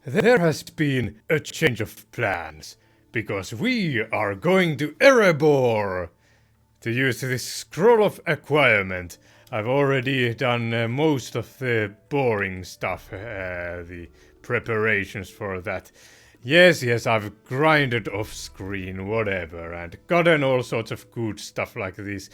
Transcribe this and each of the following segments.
There has been a change of plans, because we are going to Erebor to use this Scroll of Acquirement. I've already done most of the boring stuff, the preparations for that. Yes, I've grinded off screen, whatever, and gotten all sorts of good stuff like these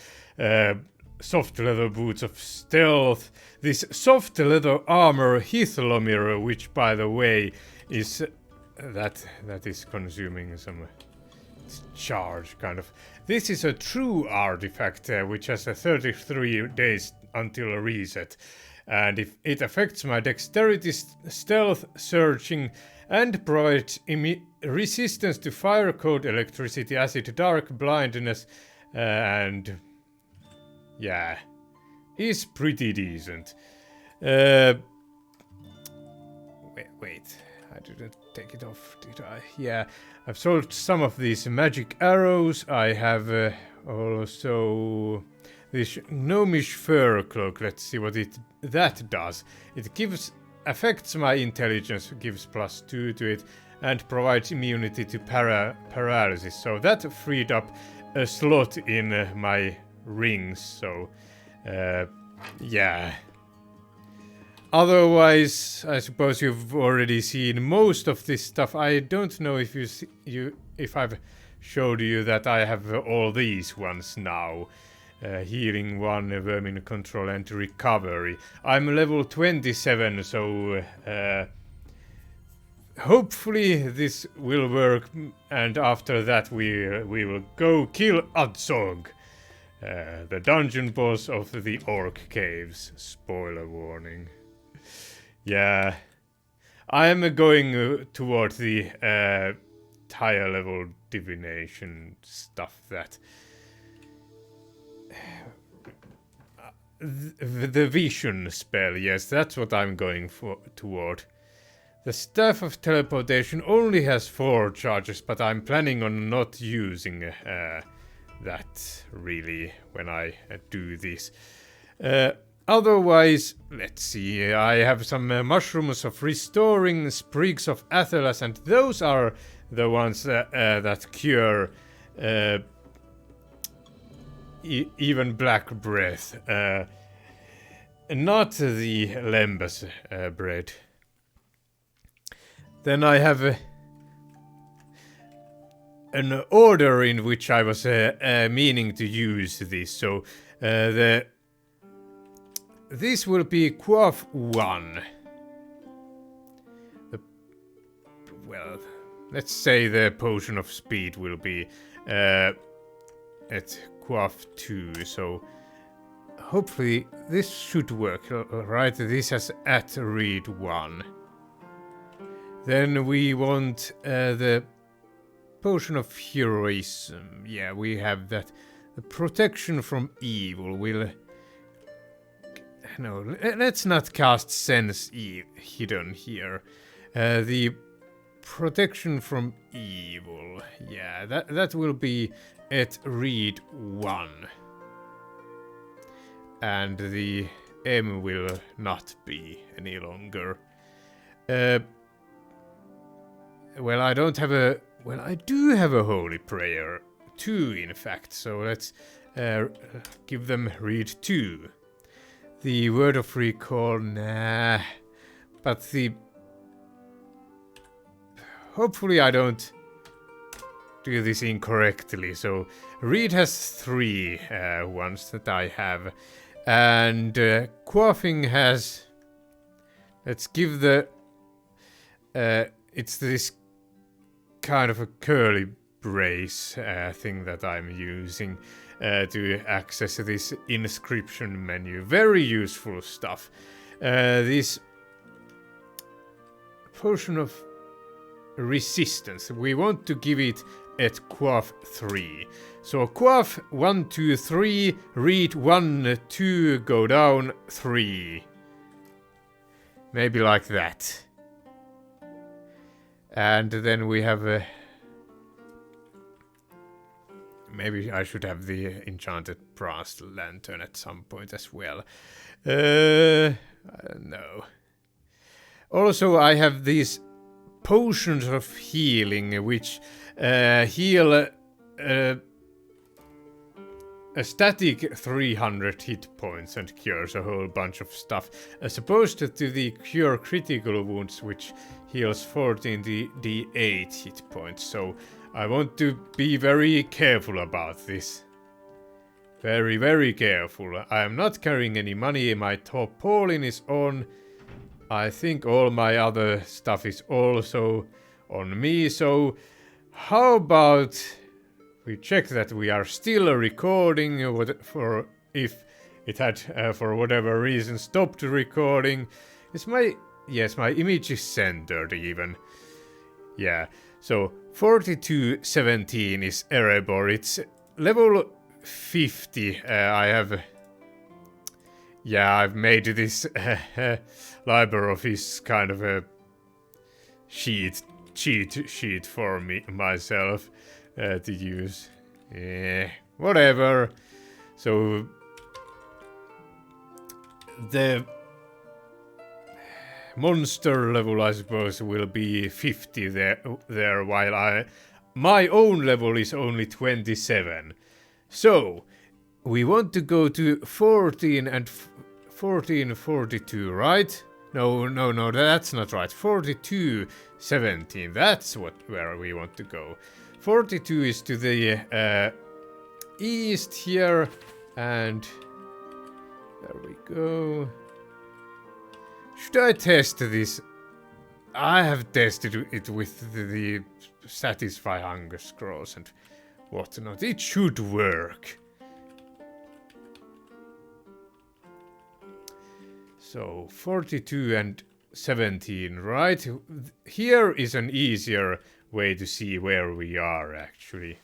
soft leather boots of stealth, this soft leather armor Hithlomir, which by the way is that is consuming some charge kind of. This is a true artifact which has a 33 days until a reset, and if it affects my dexterity, stealth, searching, and provides resistance to fire, cold, electricity, acid, dark, blindness, and yeah, is pretty decent. Wait, I didn't take it off, did I? Yeah, I've sold some of these magic arrows. I have also this gnomish fur cloak. Let's see what that does. It affects my intelligence, gives +2 to it, and provides immunity to paralysis. So that freed up a slot in my rings, so yeah. Otherwise, I suppose you've already seen most of this stuff. I don't know if if I've showed you that I have all these ones now. Healing 1, vermin control, and recovery. I'm level 27, so hopefully this will work, and after that we will go kill Adzog. The dungeon boss of the Orc Caves. Spoiler warning. Yeah. I am going toward the higher level divination stuff that... the vision spell, yes, that's what I'm going toward. The Staff of Teleportation only has 4 charges, but I'm planning on not using that really when I do this. Otherwise, let's see, I have some mushrooms of restoring, sprigs of athelas, and those are the ones that cure even black breath. Not the lembas bread. Then I have an order in which I was meaning to use this. So this will be Quaff 1. Well, let's say the Potion of Speed will be at Quaff 2. So hopefully this should work. Right, this has at read 1. Then we want the Potion of Heroism. Yeah, we have that. The Protection from Evil will... No, let's not cast Sense Hidden here. The Protection from Evil. Yeah, that will be at read 1. And the M will not be any longer. Well, I don't have a... Well, I do have a Holy Prayer. 2, in fact. So let's give them read 2. The Word of Recall, nah. But the... Hopefully I don't do this incorrectly. So read has 3 ones that I have. And Quaffing has... Let's give the... it's this kind of a curly brace thing that I'm using to access this inscription menu. Very useful stuff. This Potion of Resistance, we want to give it at Quaff 3. So Quaff 1, 2, 3, read 1, 2, go down 3. Maybe like that. And then we have maybe I should have the enchanted brass lantern at some point as well. No. Also, I have these potions of healing, which heal a static 300 hit points and cures a whole bunch of stuff, as opposed to the cure critical wounds, which heals 14 d8 hit points. So I want to be very careful about this. Very, very careful. I am not carrying any money. My tarpaulin is on. I think all my other stuff is also on me. So how about we check that we are still recording, for if it had for whatever reason stopped recording. Yes, my image is centered even. Yeah, so 4217 is Erebor. It's level 50. I've made this LibreOffice kind of a cheat sheet for myself to use. Whatever. So the monster level, I suppose, will be 50 there while my own level is only 27. So we want to go to 14 and 1442, right? No, that's not right. 4217. That's where we want to go. 42 is to the east here, and there we go. Should I test this? I have tested it with the Satisfy Hunger Scrolls and whatnot. It should work. So 42 and 17, right? Here is an easier way to see where we are, actually.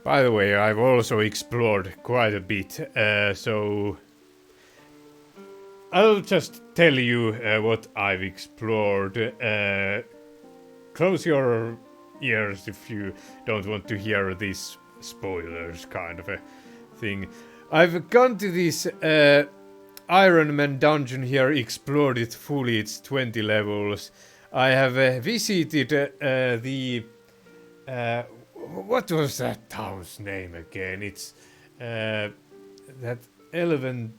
By the way, I've also explored quite a bit, so I'll just tell you what I've explored. Close your ears if you don't want to hear these spoilers kind of a thing. I've gone to this Iron Man dungeon here, explored it fully, it's 20 levels. I have visited the... what was that town's name again? It's that Elven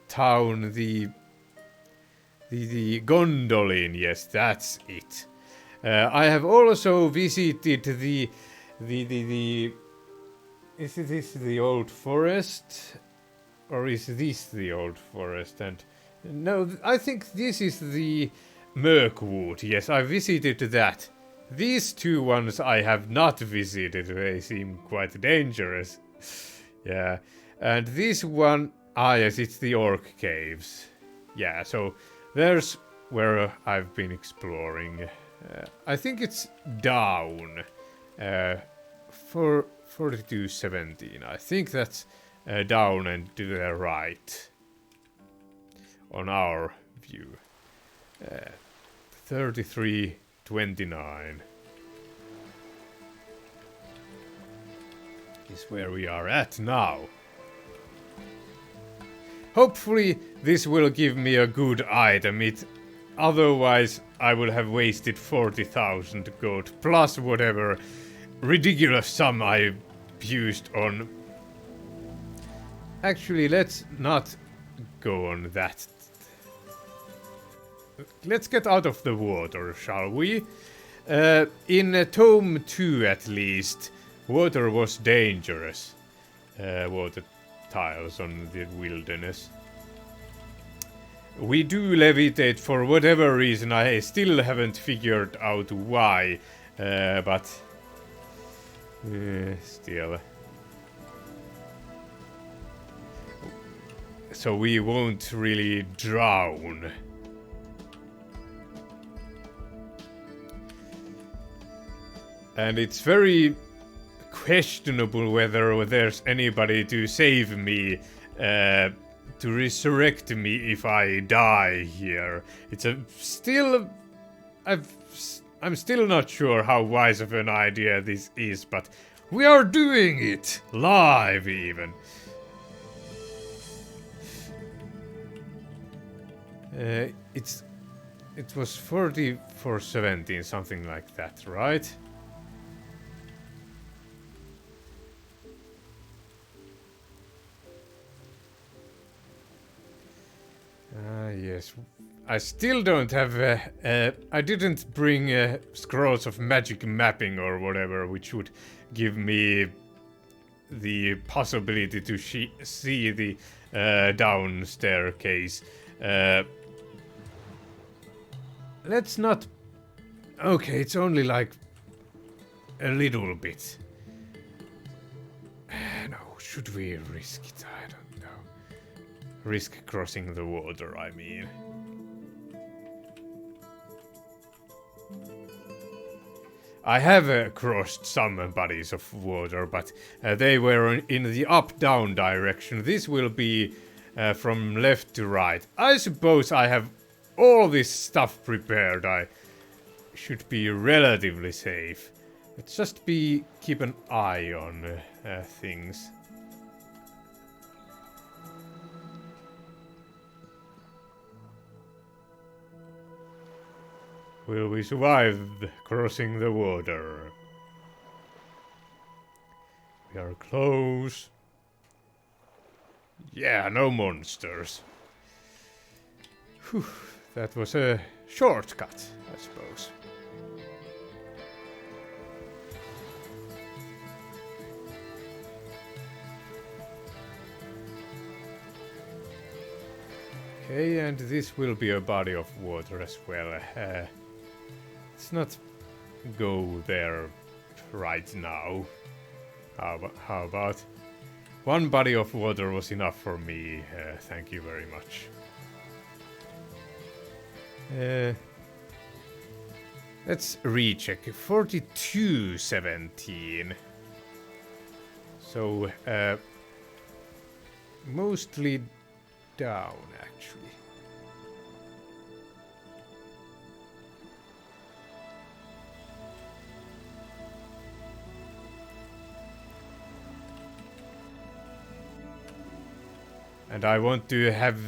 town, the Gondolin, yes, that's it. I have also visited the is this the old forest? Or is this the old forest? And no, I think this is the Mirkwood. Yes, I visited that. These two ones I have not visited. They seem quite dangerous. Yeah. And this one, yes, it's the Orc Caves. Yeah, so there's where I've been exploring. I think it's down. For 4217. I think that's down and to the right on our view. 3329 is where we are at now. Hopefully this will give me a good item. Otherwise I would have wasted 40,000 gold plus whatever ridiculous sum I used on. Actually, let's not go on that. Let's get out of the water, shall we? In Tome 2 at least, water was dangerous. Water tiles on the wilderness. We do levitate for whatever reason. I still haven't figured out why, but still. So we won't really drown. And it's very questionable whether there's anybody to save me, to resurrect me if I die here. I'm still not sure how wise of an idea this is, but we are doing it live even. It was 4417, something like that, right? Yes. I still don't have. I didn't bring scrolls of magic mapping or whatever, which would give me the possibility to see the down staircase. Let's not. Okay, it's only like a little bit. No, should we risk it? I don't know. Risk crossing the water, I mean. I have crossed some bodies of water, but they were in the up-down direction. This will be from left to right. I suppose I have all this stuff prepared. I should be relatively safe. Let's just keep an eye on things. Will we survive crossing the water? We are close. Yeah, no monsters. Whew, that was a shortcut, I suppose. Okay, and this will be a body of water as well. Let's not go there right now. How about? One body of water was enough for me. Thank you very much. Let's recheck. 4217. So, mostly down, actually. And I want to have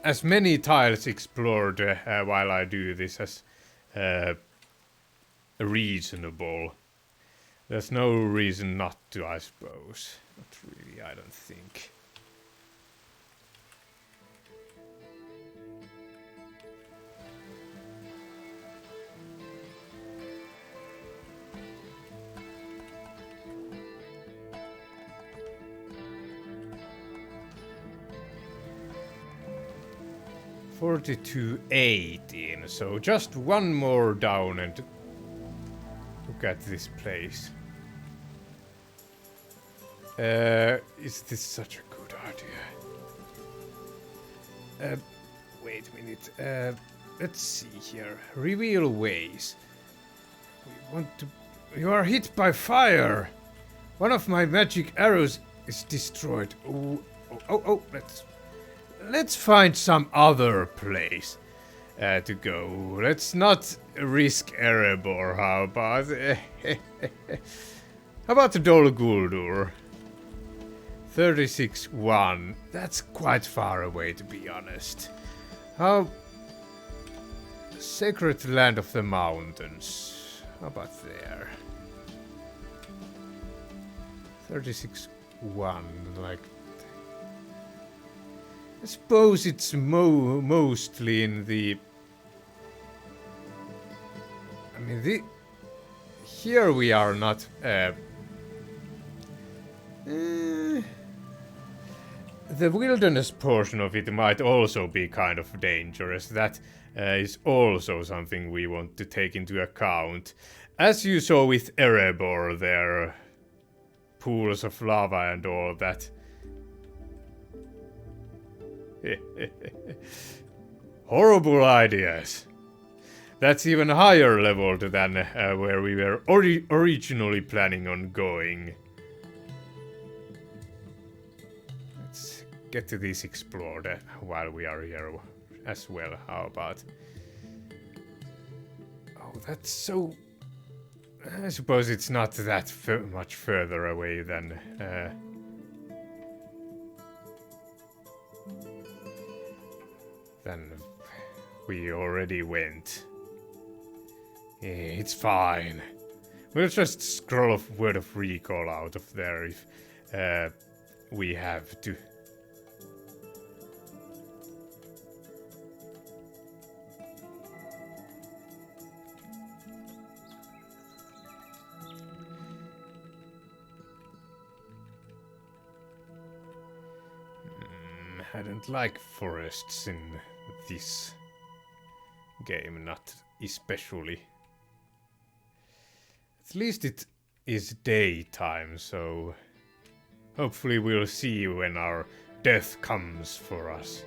as many tiles explored while I do this as reasonable. There's no reason not to, I suppose. Not really, I don't think. $42.18, so just one more down and look at this place. Is this such a good idea? Wait a minute. Let's see here. Reveal ways. We want to. You are hit by fire. One of my magic arrows is destroyed. Oh! Let's find some other place to go. Let's not risk Erebor. How about? How about the Dol Guldur? 36-1. That's quite far away, to be honest. How? Sacred Land of the Mountains. How about there? 36-1. Like. I suppose it's mostly in the. I mean, here we are not. The wilderness portion of it might also be kind of dangerous. That is also something we want to take into account. As you saw with Erebor, there, pools of lava and all that. Horrible ideas. That's even higher level than where we were originally planning on going. Let's get to this explored while we are here as well. How about? Oh, that's so. I suppose it's not that much further away than. Than We already went. It's fine. We'll just scroll of word of recall out of there if we have to. I don't like forests in this game, not especially. At least it is daytime, so hopefully we'll see when our death comes for us.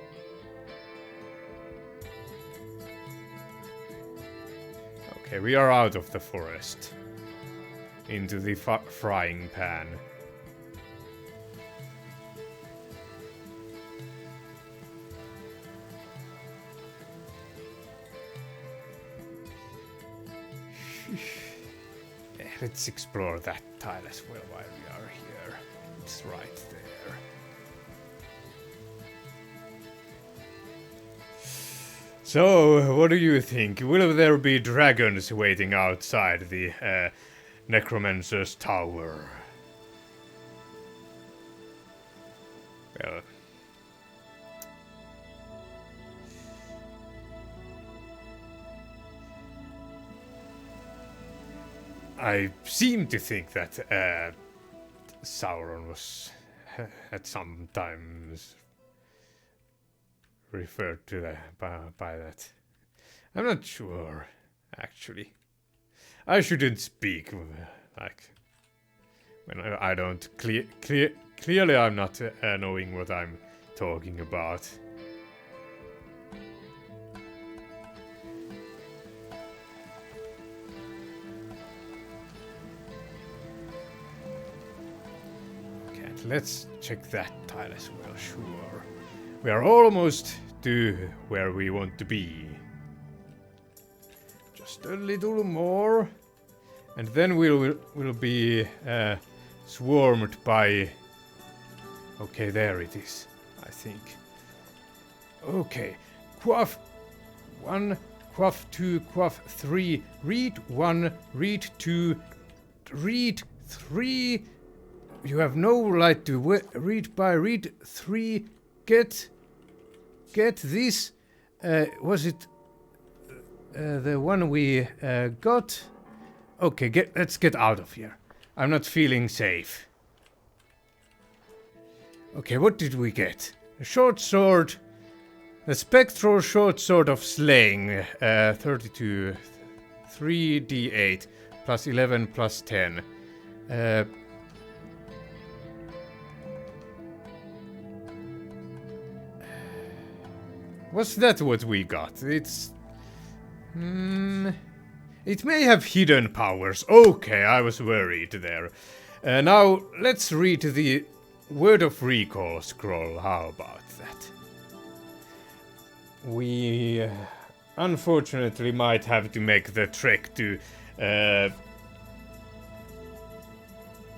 Okay, we are out of the forest. Into the frying pan. Let's explore that tile as well while we are here. It's right there. So, what do you think? Will there be dragons waiting outside the Necromancer's Tower? Well... I seem to think that Sauron was at some times referred to by that. I'm not sure, actually. I shouldn't speak like when I don't clearly I'm not knowing what I'm talking about. Let's check that tile as well, sure. We are almost to where we want to be. Just a little more. And then we'll be swarmed by... Okay, there it is, I think. Okay. Quaff 1, Quaff 2, Quaff 3. Read 1, read 2, read 3... You have no right to read by read 3. Get this. Was it the one we got? Okay, let's get out of here. I'm not feeling safe. Okay, what did we get? A short sword. A spectral short sword of slaying. 32. 3d8. Plus 11 plus 10. Was that what we got? It's... it may have hidden powers. Okay, I was worried there. Now, let's read the Word of Recall scroll. How about that? We... unfortunately might have to make the trek to...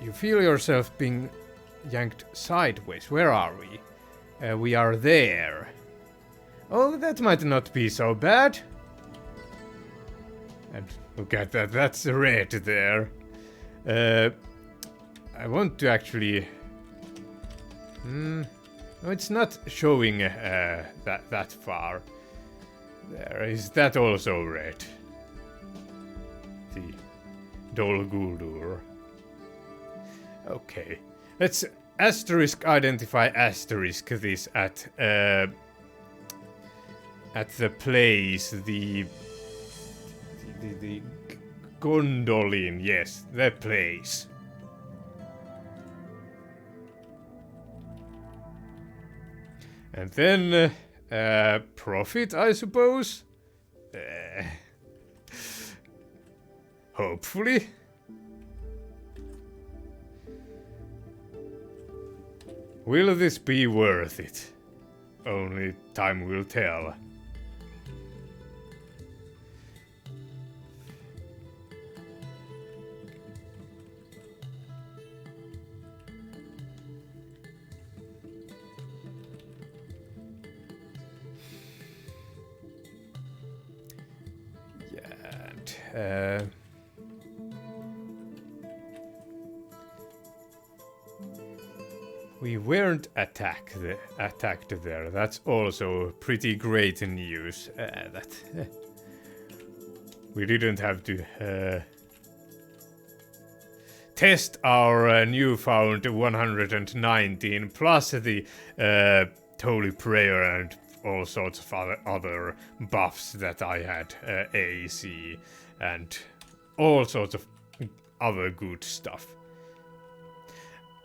You feel yourself being yanked sideways. Where are we? We are there. Oh, that might not be so bad. And look at that, that's red there. I want to actually... no, it's not showing that far. There, is that also red? The Dol Guldur. Okay, let's asterisk identify asterisk this at the place, the Gondolin, yes, the place. And then, profit, I suppose? Hopefully. Will this be worth it? Only time will tell. We weren't attacked there. That's also pretty great news. That we didn't have to test our newfound 119 plus the Holy Prayer and all sorts of other buffs that I had, AC and all sorts of other good stuff.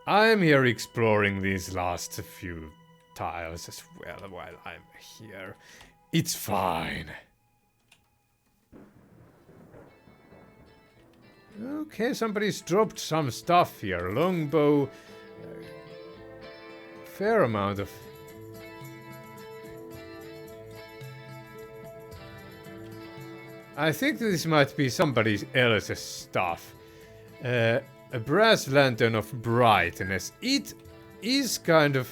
I'm here exploring these last few tiles as well while I'm here. It's fine. Okay, somebody's dropped some stuff here. Longbow. Fair amount of... I think this might be somebody else's stuff. A brass lantern of brightness. It is kind of...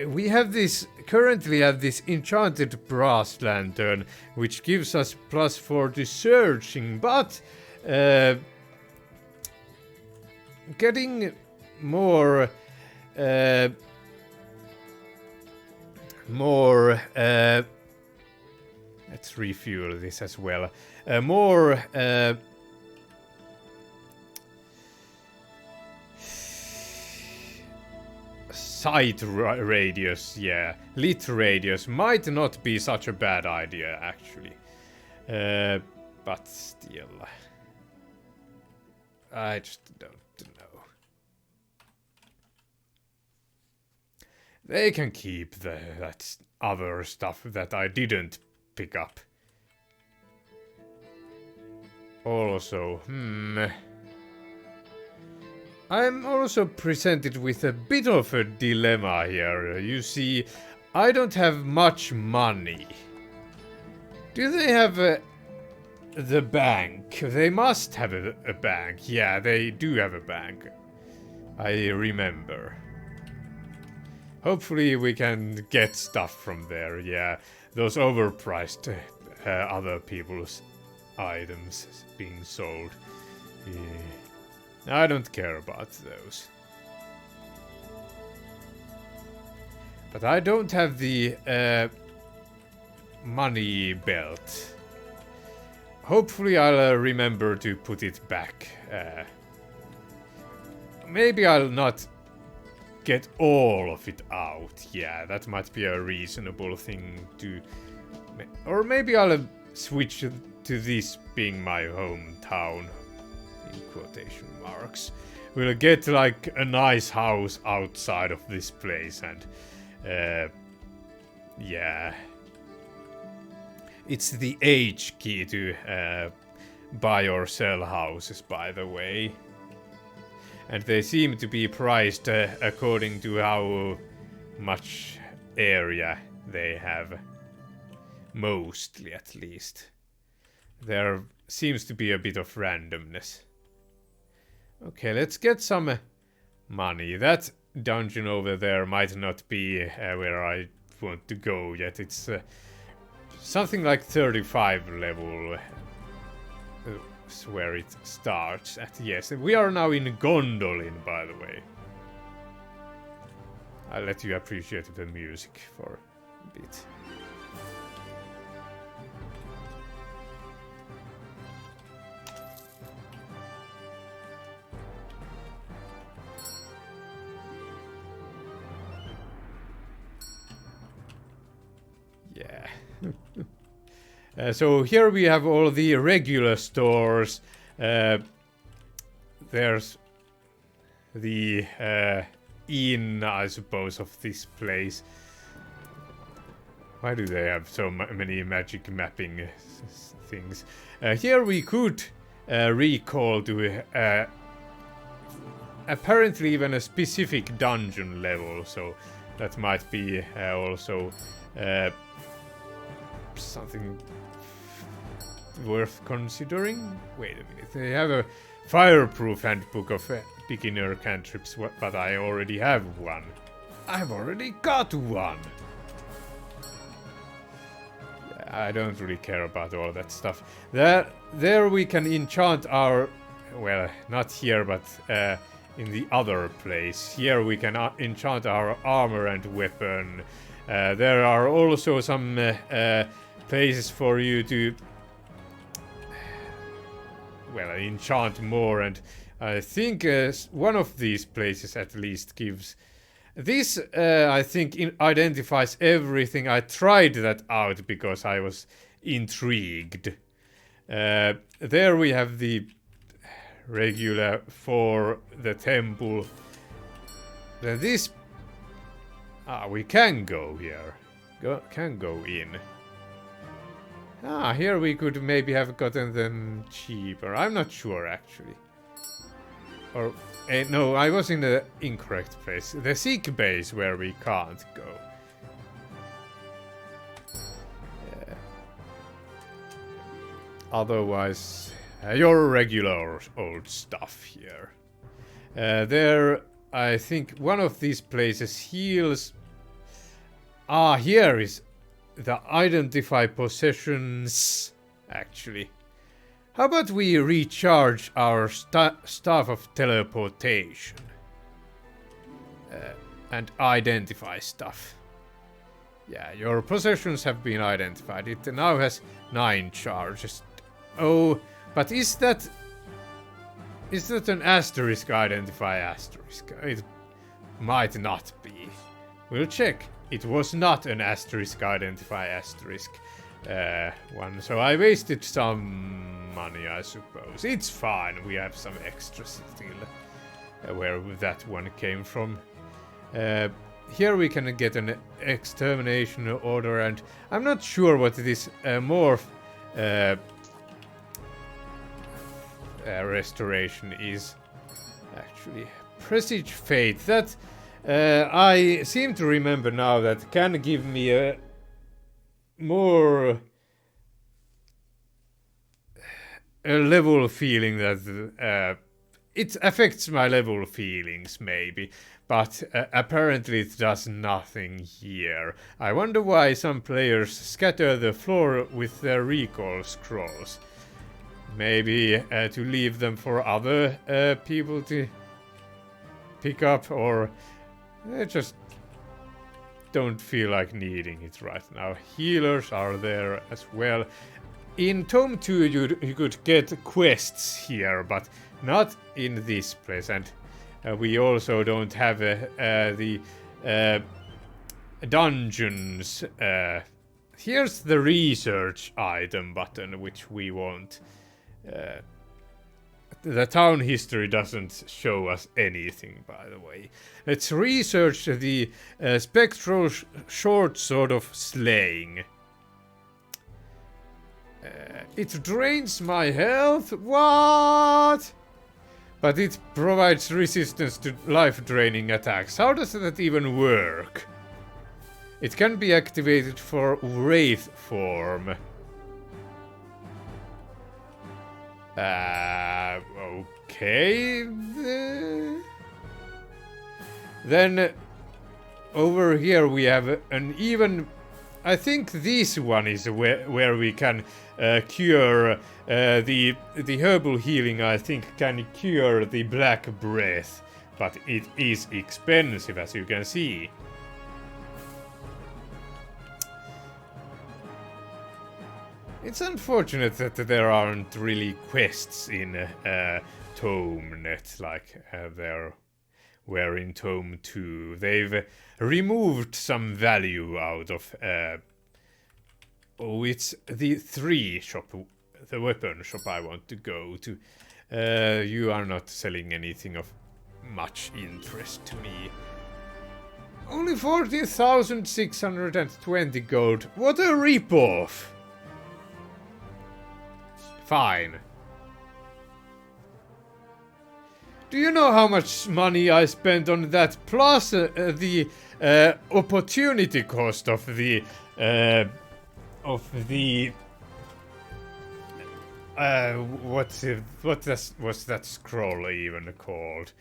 We have this... Currently have this enchanted brass lantern, which gives us +4 to searching, but... getting more... let's refuel this as well. More... sight radius, yeah. Lit radius might not be such a bad idea, actually. But still. I just don't know. They can keep that other stuff that I didn't pick up. Also, I'm also presented with a bit of a dilemma here. You see, I don't have much money. Do they have the bank? They must have a bank. Yeah, they do have a bank. I remember. Hopefully we can get stuff from there. Yeah, those overpriced other people's items being sold. Yeah. I don't care about those. But I don't have the money belt. Hopefully I'll remember to put it back. Maybe I'll not get all of it out. Yeah, that might be a reasonable thing to... Or maybe I'll switch to this being my hometown. In quotation marks. We'll get like a nice house outside of this place and yeah. It's the H key to buy or sell houses, by the way. And they seem to be priced according to how much area they have. Mostly, at least. There seems to be a bit of randomness. Okay, let's get some money. That dungeon over there might not be where I want to go yet. It's something like 35 level. Is where it starts at. Yes, we are now in Gondolin, by the way. I'll let you appreciate the music for a bit. Yeah. So here we have all the regular stores. There's the inn, I suppose, of this place. Why do they have so many magic mapping things? Here we could recall to apparently even a specific dungeon level, so that might be also something worth considering. Wait a minute, they have a fireproof handbook of beginner cantrips, but I already have one. I've already got one. Yeah, I don't really care about all that stuff. There we can enchant our... Well, not here, but in the other place. Here we can enchant our armor and weapon. There are also some places for you to... Well, enchant more, and I think one of these places at least gives... This, I think, identifies everything. I tried that out because I was intrigued. There we have the regular for the temple. Then this... we can go here. Can go in. Here we could maybe have gotten them cheaper. I'm not sure, actually. Or... no, I was in the incorrect place. The sick base where we can't go. Otherwise, your regular old stuff here. There, I think one of these places heals... here is the identify possessions, actually. How about we recharge our staff of teleportation? And identify stuff. Yeah, your possessions have been identified. It now has 9 charges. Oh, but is that an asterisk identify asterisk? It might not be. We'll check. It was not an asterisk identify asterisk. One, so I wasted some money, I suppose. It's fine, we have some extras still, where that one came from. Here we can get an extermination order, and I'm not sure what this morph restoration is, actually. Prestige Fate, that I seem to remember now that can give me a more a level feeling that it affects my level feelings maybe, but apparently it does nothing here. I wonder why some players scatter the floor with their recall scrolls. Maybe to leave them for other people to pick up, or just don't feel like needing it right now. Healers are there as well. In Tome 2 you could get quests here, but not in this place, and we also don't have the dungeons. Here's the research item button, which we want. The town history doesn't show us anything, by the way. Let's research the spectral short sword of slaying. It drains my health? What? But it provides resistance to life-draining attacks. How does that even work? It can be activated for Wraith form. Okay. Then over here we have an even... I think this one is where we can cure the herbal healing. I think can cure the black breath, but it is expensive, as you can see. It's unfortunate that there aren't really quests in TomeNET like there were in Tome 2. They've removed some value out of... oh, it's the 3 shop, the weapon shop I want to go to. You are not selling anything of much interest to me. Only 40,620 gold. What a ripoff! Fine. Do you know how much money I spent on that, plus the opportunity cost of the what's that scroll even called?